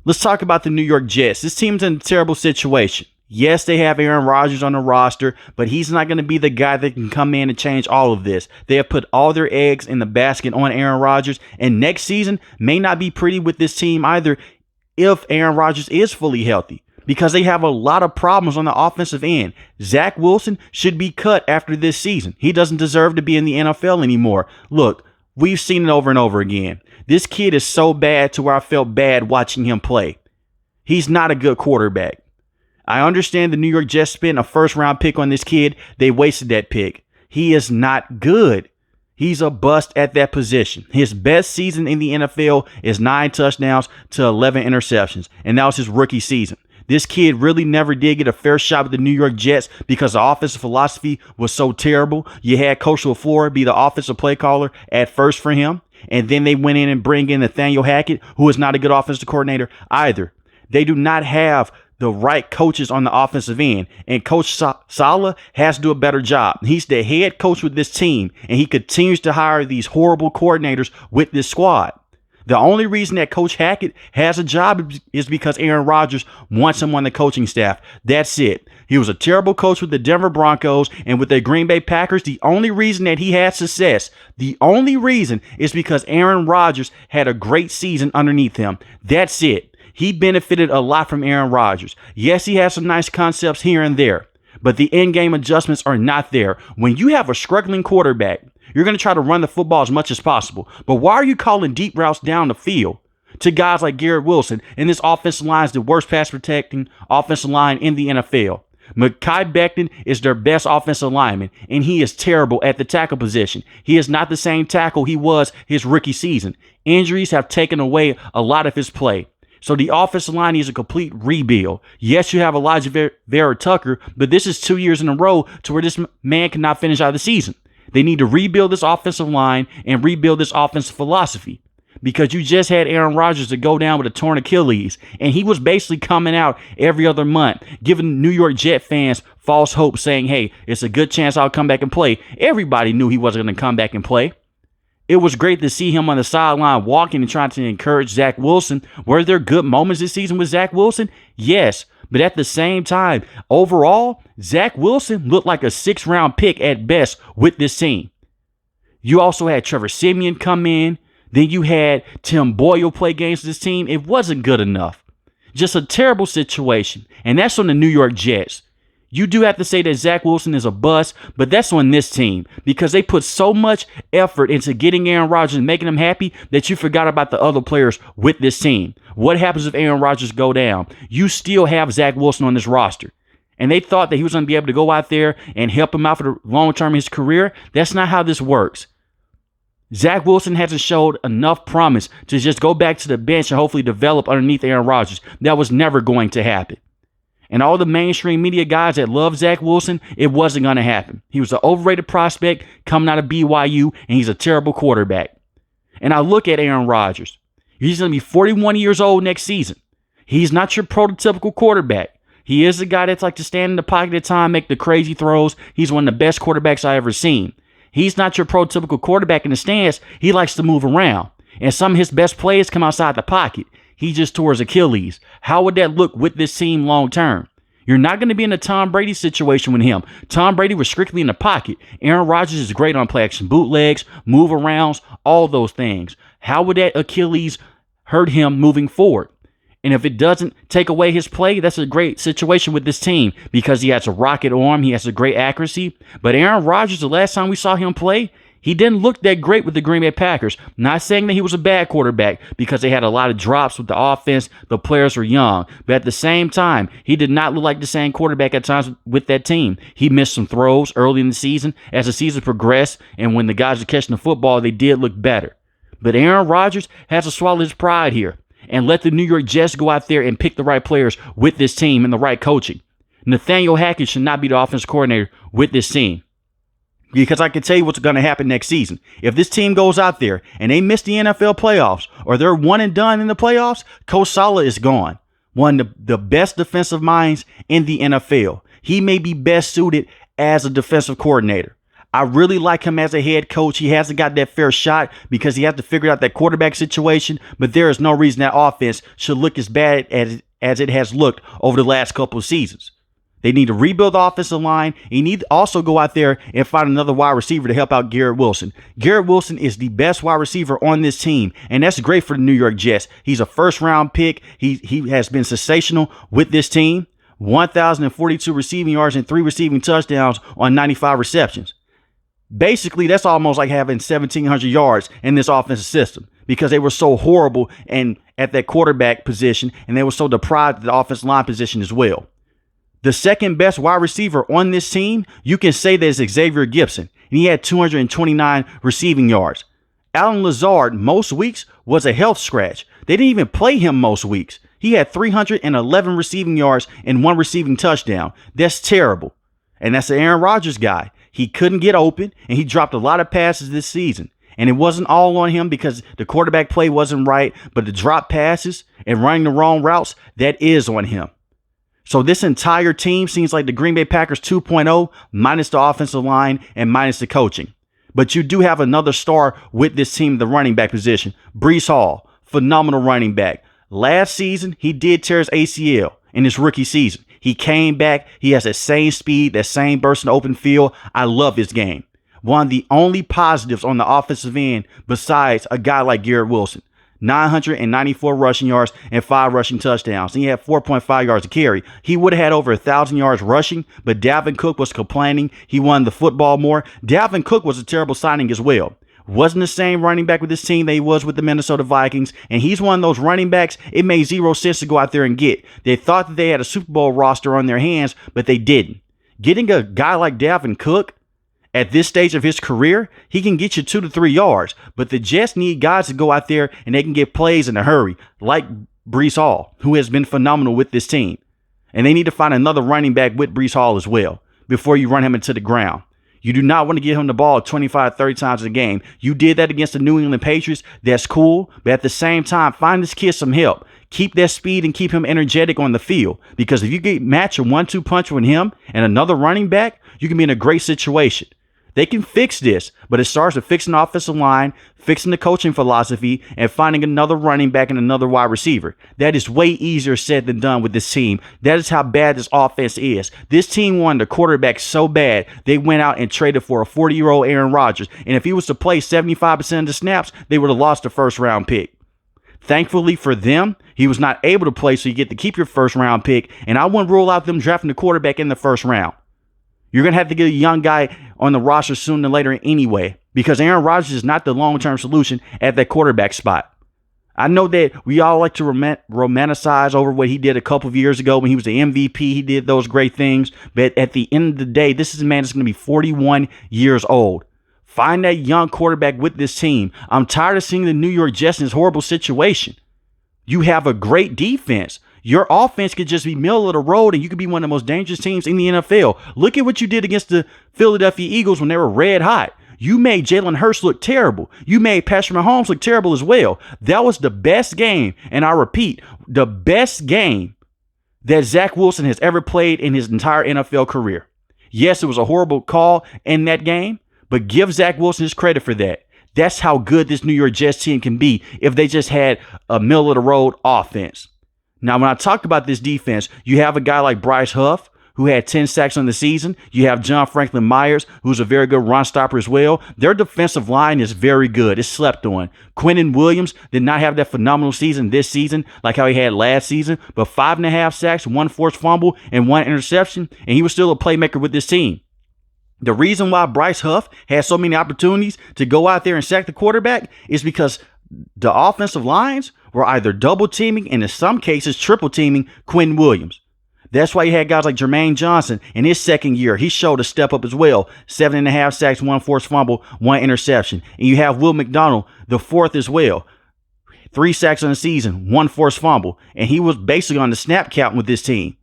Let's talk about the New York Jets. This team's in a terrible situation. Yes, they have Aaron Rodgers on the roster, but he's not going to be the guy that can come in and change all of this. They have put all their eggs in the basket on Aaron Rodgers, and next season may not be pretty with this team either if Aaron Rodgers is fully healthy, because they have a lot of problems on the offensive end. Zach Wilson should be cut after this season. He doesn't deserve to be in the NFL anymore. Look, we've seen it over and over again. This kid is so bad to where I felt bad watching him play. He's not a good quarterback. I understand the New York Jets spent a first-round pick on this kid. They wasted that pick. He is not good. He's a bust at that position. His best season in the NFL is 9 touchdowns to 11 interceptions, and that was his rookie season. This kid really never did get a fair shot with the New York Jets because the offensive philosophy was so terrible. You had Coach LaFleur be the offensive play caller at first for him, and then they went in and bring in Nathaniel Hackett, who is not a good offensive coordinator either. They do not have the right coaches on the offensive end, and Coach Salah has to do a better job. He's the head coach with this team, and he continues to hire these horrible coordinators with this squad. The only reason that Coach Hackett has a job is because Aaron Rodgers wants him on the coaching staff. That's it. He was a terrible coach with the Denver Broncos and with the Green Bay Packers. The only reason that he had success, the only reason is because Aaron Rodgers had a great season underneath him. That's it. He benefited a lot from Aaron Rodgers. Yes, he has some nice concepts here and there, but the in-game adjustments are not there. When you have a struggling quarterback, you're going to try to run the football as much as possible. But why are you calling deep routes down the field to guys like Garrett Wilson? And this offensive line is the worst pass protecting offensive line in the NFL. Mekhi Becton is their best offensive lineman, and he is terrible at the tackle position. He is not the same tackle he was his rookie season. Injuries have taken away a lot of his play. So the offensive line needs a complete rebuild. Yes, you have Elijah Vera Tucker, but this is 2 years in a row to where this man cannot finish out of the season. They need to rebuild this offensive line and rebuild this offensive philosophy, because you just had Aaron Rodgers to go down with a torn Achilles, and he was basically coming out every other month, giving New York Jet fans false hope, saying, hey, it's a good chance I'll come back and play. Everybody knew he wasn't going to come back and play. It was great to see him on the sideline walking and trying to encourage Zach Wilson. Were there good moments this season with Zach Wilson? Yes. But at the same time, overall, Zach Wilson looked like a 6th-round pick at best with this team. You also had Trevor Siemian come in. Then you had Tim Boyle play games with this team. It wasn't good enough. Just a terrible situation. And that's on the New York Jets. You do have to say that Zach Wilson is a bust, but that's on this team because they put so much effort into getting Aaron Rodgers and making him happy that you forgot about the other players with this team. What happens if Aaron Rodgers go down? You still have Zach Wilson on this roster. And they thought that he was going to be able to go out there and help him out for the long term of his career. That's not how this works. Zach Wilson hasn't showed enough promise to just go back to the bench and hopefully develop underneath Aaron Rodgers. That was never going to happen. And all the mainstream media guys that love Zach Wilson, it wasn't going to happen. He was an overrated prospect coming out of BYU, and he's a terrible quarterback. And I look at Aaron Rodgers. He's going to be 41 years old next season. He's not your prototypical quarterback. He is the guy that's like to stand in the pocket at time, make the crazy throws. He's one of the best quarterbacks I ever seen. He's not your prototypical quarterback in the stance. He likes to move around. And some of his best plays come outside the pocket. He just tore his Achilles. How would that look with this team long term? You're not going to be in a Tom Brady situation with him. Tom Brady was strictly in the pocket. Aaron Rodgers is great on play action bootlegs, move arounds, all those things. How would that Achilles hurt him moving forward? And if it doesn't take away his play, that's a great situation with this team because he has a rocket arm. He has a great accuracy. But Aaron Rodgers, the last time we saw him play, he didn't look that great with the Green Bay Packers. Not saying that he was a bad quarterback because they had a lot of drops with the offense. The players were young. But at the same time, he did not look like the same quarterback at times with that team. He missed some throws early in the season. As the season progressed and when the guys were catching the football, they did look better. But Aaron Rodgers has to swallow his pride here and let the New York Jets go out there and pick the right players with this team and the right coaching. Nathaniel Hackett should not be the offensive coordinator with this team. Because I can tell you what's going to happen next season. If this team goes out there and they miss the NFL playoffs or they're one and done in the playoffs, Coach Salah is gone. One of the best defensive minds in the NFL. He may be best suited as a defensive coordinator. I really like him as a head coach. He hasn't got that fair shot because he has to figure out that quarterback situation, but there is no reason that offense should look as bad as it has looked over the last couple of seasons. They need to rebuild the offensive line. You need to also go out there and find another wide receiver to help out Garrett Wilson. Garrett Wilson is the best wide receiver on this team, and that's great for the New York Jets. He's a first-round pick. He has been sensational with this team. 1,042 receiving yards and 3 receiving touchdowns on 95 receptions. Basically, that's almost like having 1,700 yards in this offensive system because they were so horrible and at that quarterback position, and they were so deprived of the offensive line position as well. The second best wide receiver on this team, you can say that is Xavier Gibson, and he had 229 receiving yards. Allen Lazard, most weeks, was a health scratch. They didn't even play him most weeks. He had 311 receiving yards and 1 receiving touchdown. That's terrible. And that's the Aaron Rodgers guy. He couldn't get open, and he dropped a lot of passes this season. And it wasn't all on him because the quarterback play wasn't right, but the drop passes and running the wrong routes, that is on him. So this entire team seems like the Green Bay Packers 2.0 minus the offensive line and minus the coaching. But you do have another star with this team, the running back position. Breece Hall, phenomenal running back. Last season, he did tear his ACL in his rookie season. He came back. He has that same speed, that same burst in the open field. I love his game. One of the only positives on the offensive end besides a guy like Garrett Wilson. 994 rushing yards and 5 rushing touchdowns. And he had 4.5 yards a carry. He would have had over 1,000 yards rushing, but Dalvin Cook was complaining he wanted the football more. Dalvin Cook was a terrible signing as well. Wasn't the same running back with this team that he was with the Minnesota Vikings. And he's one of those running backs it made zero sense to go out there and get. They thought that they had a Super Bowl roster on their hands, but they didn't. Getting a guy like Dalvin Cook at this stage of his career, he can get you 2 to 3 yards. But the Jets need guys to go out there and they can get plays in a hurry, like Breece Hall, who has been phenomenal with this team. And they need to find another running back with Breece Hall as well before you run him into the ground. You do not want to give him the ball 25, 30 times a game. You did that against the New England Patriots. That's cool. But at the same time, find this kid some help. Keep that speed and keep him energetic on the field. Because if you get match a 1-2 punch with him and another running back, you can be in a great situation. They can fix this, but it starts with fixing the offensive line, fixing the coaching philosophy, and finding another running back and another wide receiver. That is way easier said than done with this team. That is how bad this offense is. This team wanted a quarterback so bad, they went out and traded for a 40-year-old Aaron Rodgers. And if he was to play 75% of the snaps, they would have lost the first-round pick. Thankfully for them, he was not able to play, so you get to keep your first-round pick. And I wouldn't rule out them drafting the quarterback in the first round. You're going to have to get a young guy on the roster sooner than later anyway, because Aaron Rodgers is not the long-term solution at that quarterback spot. I know that we all like to romanticize over what he did a couple of years ago when he was the MVP. He did those great things. But at the end of the day, this is a man that's going to be 41 years old. Find that young quarterback with this team. I'm tired of seeing the New York Jets in this horrible situation. You have a great defense. Your offense could just be middle of the road and you could be one of the most dangerous teams in the NFL. Look at what you did against the Philadelphia Eagles when they were red hot. You made Jalen Hurts look terrible. You made Patrick Mahomes look terrible as well. That was the best game, and I repeat, the best game that Zach Wilson has ever played in his entire NFL career. Yes, it was a horrible call in that game, but give Zach Wilson his credit for that. That's how good this New York Jets team can be if they just had a middle-of-the-road offense. Now, when I talk about this defense, you have a guy like Bryce Huff, who had 10 sacks on the season. You have John Franklin Myers, who's a very good run stopper as well. Their defensive line is very good. It's slept on. Quinnen Williams did not have that phenomenal season this season like how he had last season, but 5.5 sacks, 1 forced fumble, and 1 interception, and he was still a playmaker with this team. The reason why Bryce Huff had so many opportunities to go out there and sack the quarterback is because the offensive lines were either double teaming and in some cases triple teaming Quinnen Williams. That's why you had guys like Jermaine Johnson in his second year. He showed a step up as well. 7.5 sacks, 1 forced fumble, 1 interception. And you have Will McDonald, the fourth as well. 3 sacks on the season, 1 forced fumble. And he was basically on the snap count with this team.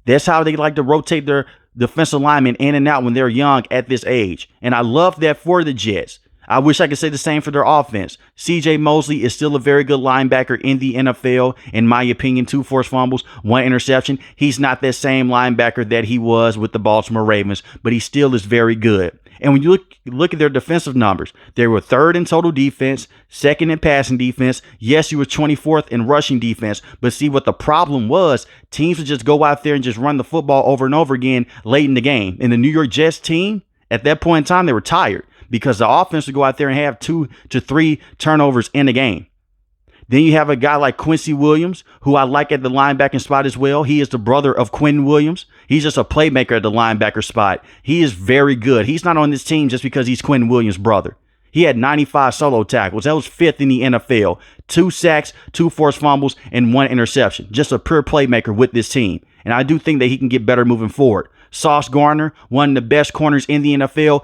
That's how they like to rotate their defensive linemen in and out when they're young at this age. And I love that for the Jets. I wish I could say the same for their offense. C.J. Mosley is still a very good linebacker in the NFL, in my opinion. 2 forced fumbles, 1 interception. He's not that same linebacker that he was with the Baltimore Ravens, but he still is very good. And when you look at their defensive numbers, they were third in total defense, second in passing defense. Yes, you were 24th in rushing defense. But see what the problem was, teams would just go out there and just run the football over and over again late in the game. And the New York Jets team, at that point in time, they were tired because the offense would go out there and have 2 to 3 turnovers in the game. Then you have a guy like Quincy Williams, who I like at the linebacking spot as well. He is the brother of Quinn Williams. He's just a playmaker at the linebacker spot. He is very good. He's not on this team just because he's Quinn Williams' brother. He had 95 solo tackles. That was 5th in the NFL. 2 sacks, 2 forced fumbles, and 1 interception. Just a pure playmaker with this team. And I do think that he can get better moving forward. Sauce Gardner, one of the best corners in the NFL.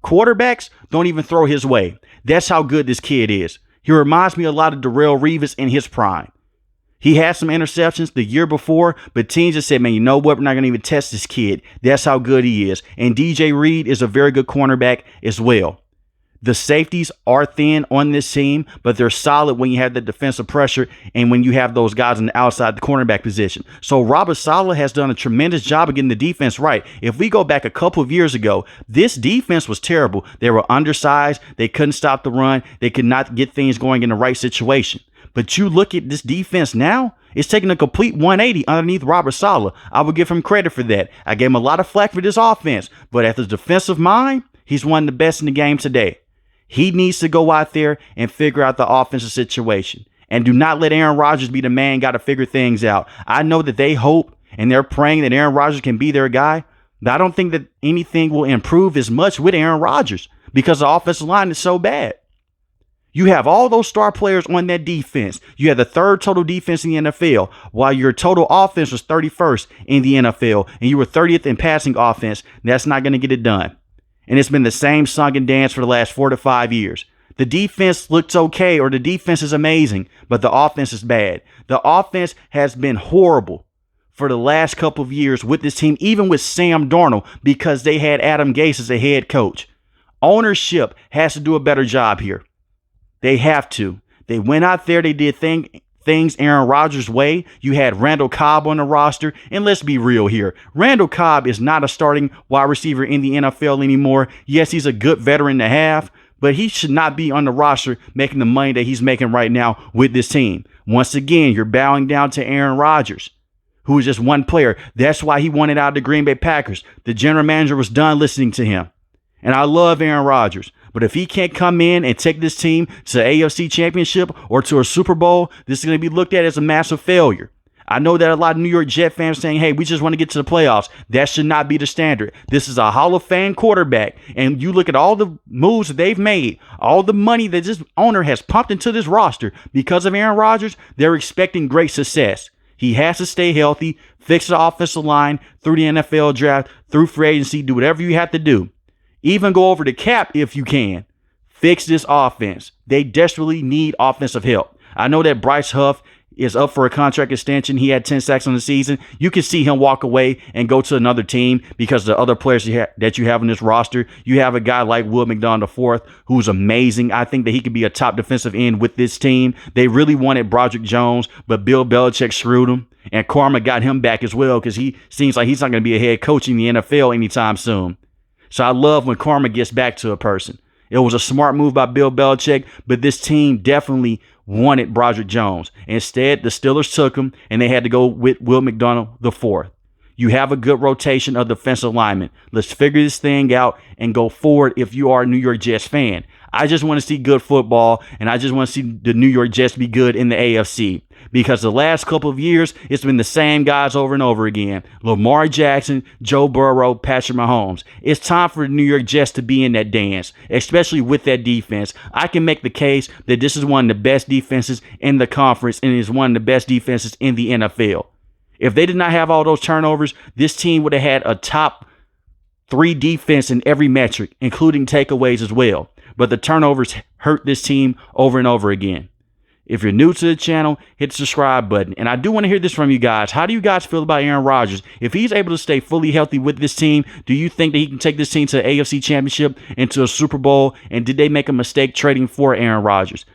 Quarterbacks don't even throw his way. That's how good this kid is. He reminds me a lot of Darrelle Revis in his prime. He had some interceptions the year before, but teams just said, man, you know what? We're not going to even test this kid. That's how good he is. And DJ Reed is a very good cornerback as well. The safeties are thin on this team, but they're solid when you have the defensive pressure and when you have those guys on the outside, the cornerback position. So Robert Salah has done a tremendous job of getting the defense right. If we go back a couple of years ago, this defense was terrible. They were undersized. They couldn't stop the run. They could not get things going in the right situation. But you look at this defense now, it's taking a complete 180 underneath Robert Salah. I would give him credit for that. I gave him a lot of flack for this offense, but at the defensive mind, he's one of the best in the game today. He needs to go out there and figure out the offensive situation. And do not let Aaron Rodgers be the man got to figure things out. I know that they hope and they're praying that Aaron Rodgers can be their guy. But I don't think that anything will improve as much with Aaron Rodgers because the offensive line is so bad. You have all those star players on that defense. You have the 3rd total defense in the NFL, while your total offense was 31st in the NFL, and you were 30th in passing offense. That's not going to get it done. And it's been the same song and dance for the last 4 to 5 years. The defense looks okay, or the defense is amazing, but the offense is bad. The offense has been horrible for the last couple of years with this team, even with Sam Darnold, because they had Adam Gase as a head coach. Ownership has to do a better job here. They have to. They went out there, they did things Aaron Rodgers' way. You had Randall Cobb on the roster. And let's be real here. Randall Cobb is not a starting wide receiver in the NFL anymore. Yes, he's a good veteran to have, but he should not be on the roster making the money that he's making right now with this team. Once again, you're bowing down to Aaron Rodgers, who is just one player. That's why he wanted out of the Green Bay Packers. The general manager was done listening to him. And I love Aaron Rodgers. But if he can't come in and take this team to the AFC Championship or to a Super Bowl, this is going to be looked at as a massive failure. I know that a lot of New York Jet fans saying, hey, we just want to get to the playoffs. That should not be the standard. This is a Hall of Fame quarterback. And you look at all the moves that they've made, all the money that this owner has pumped into this roster because of Aaron Rodgers, they're expecting great success. He has to stay healthy, fix the offensive line through the NFL draft, through free agency, do whatever you have to do. Even go over the cap if you can. Fix this offense. They desperately need offensive help. I know that Bryce Huff is up for a contract extension. He had 10 sacks on the season. You can see him walk away and go to another team because the other players that you have on this roster, you have a guy like Will McDonald IV, who's amazing. I think that he could be a top defensive end with this team. They really wanted Broderick Jones, but Bill Belichick screwed him. And Karma got him back as well because he seems like he's not going to be a head coach in the NFL anytime soon. So I love when karma gets back to a person. It was a smart move by Bill Belichick, but this team definitely wanted Broderick Jones. Instead, the Steelers took him, and they had to go with Will McDonald IV. You have a good rotation of defensive linemen. Let's figure this thing out and go forward if you are a New York Jets fan. I just want to see good football, and I just want to see the New York Jets be good in the AFC. Because the last couple of years, it's been the same guys over and over again. Lamar Jackson, Joe Burrow, Patrick Mahomes. It's time for the New York Jets to be in that dance, especially with that defense. I can make the case that this is one of the best defenses in the conference and is one of the best defenses in the NFL. If they did not have all those turnovers, this team would have had a top 3 defense in every metric, including takeaways as well. But the turnovers hurt this team over and over again. If you're new to the channel, hit the subscribe button. And I do want to hear this from you guys. How do you guys feel about Aaron Rodgers? If he's able to stay fully healthy with this team, do you think that he can take this team to the AFC Championship and to a Super Bowl? And did they make a mistake trading for Aaron Rodgers?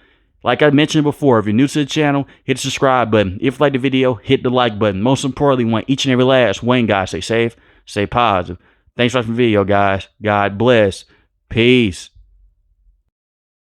Like I mentioned before, if you're new to the channel, hit the subscribe button. If you like the video, hit the like button. Most importantly, want each and every last one, guys, stay safe, stay positive. Thanks for watching the video, guys. God bless. Peace.